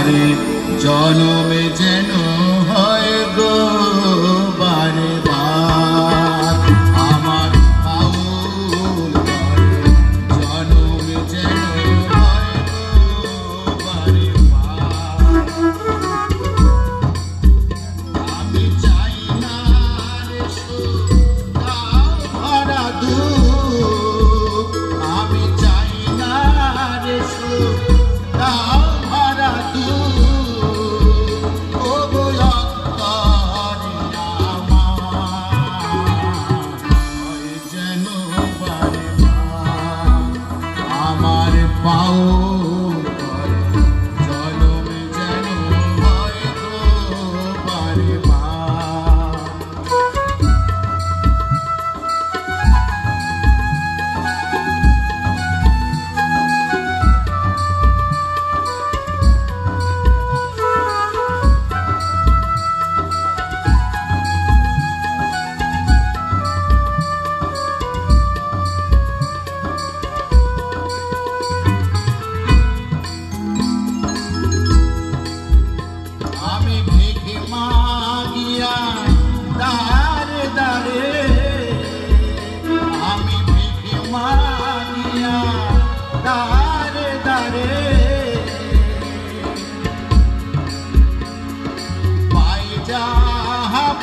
বারে জনমে যেন হয় গো বারে বার আমার বাউল জনমে যেন হয় গো বারে বার আমি চাই না রে ভরা দুঃখ আমি চাই না রে ভরা দুঃখ আমার পাও জনমে যেন হয় গো বারে বার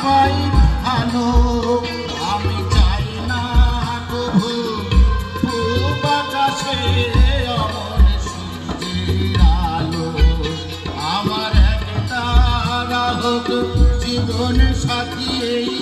পাই আলো আমি চাই না কভু পূব আকাশে অমর সূর্যের আলো আমার একটা হোক জীবন সাথী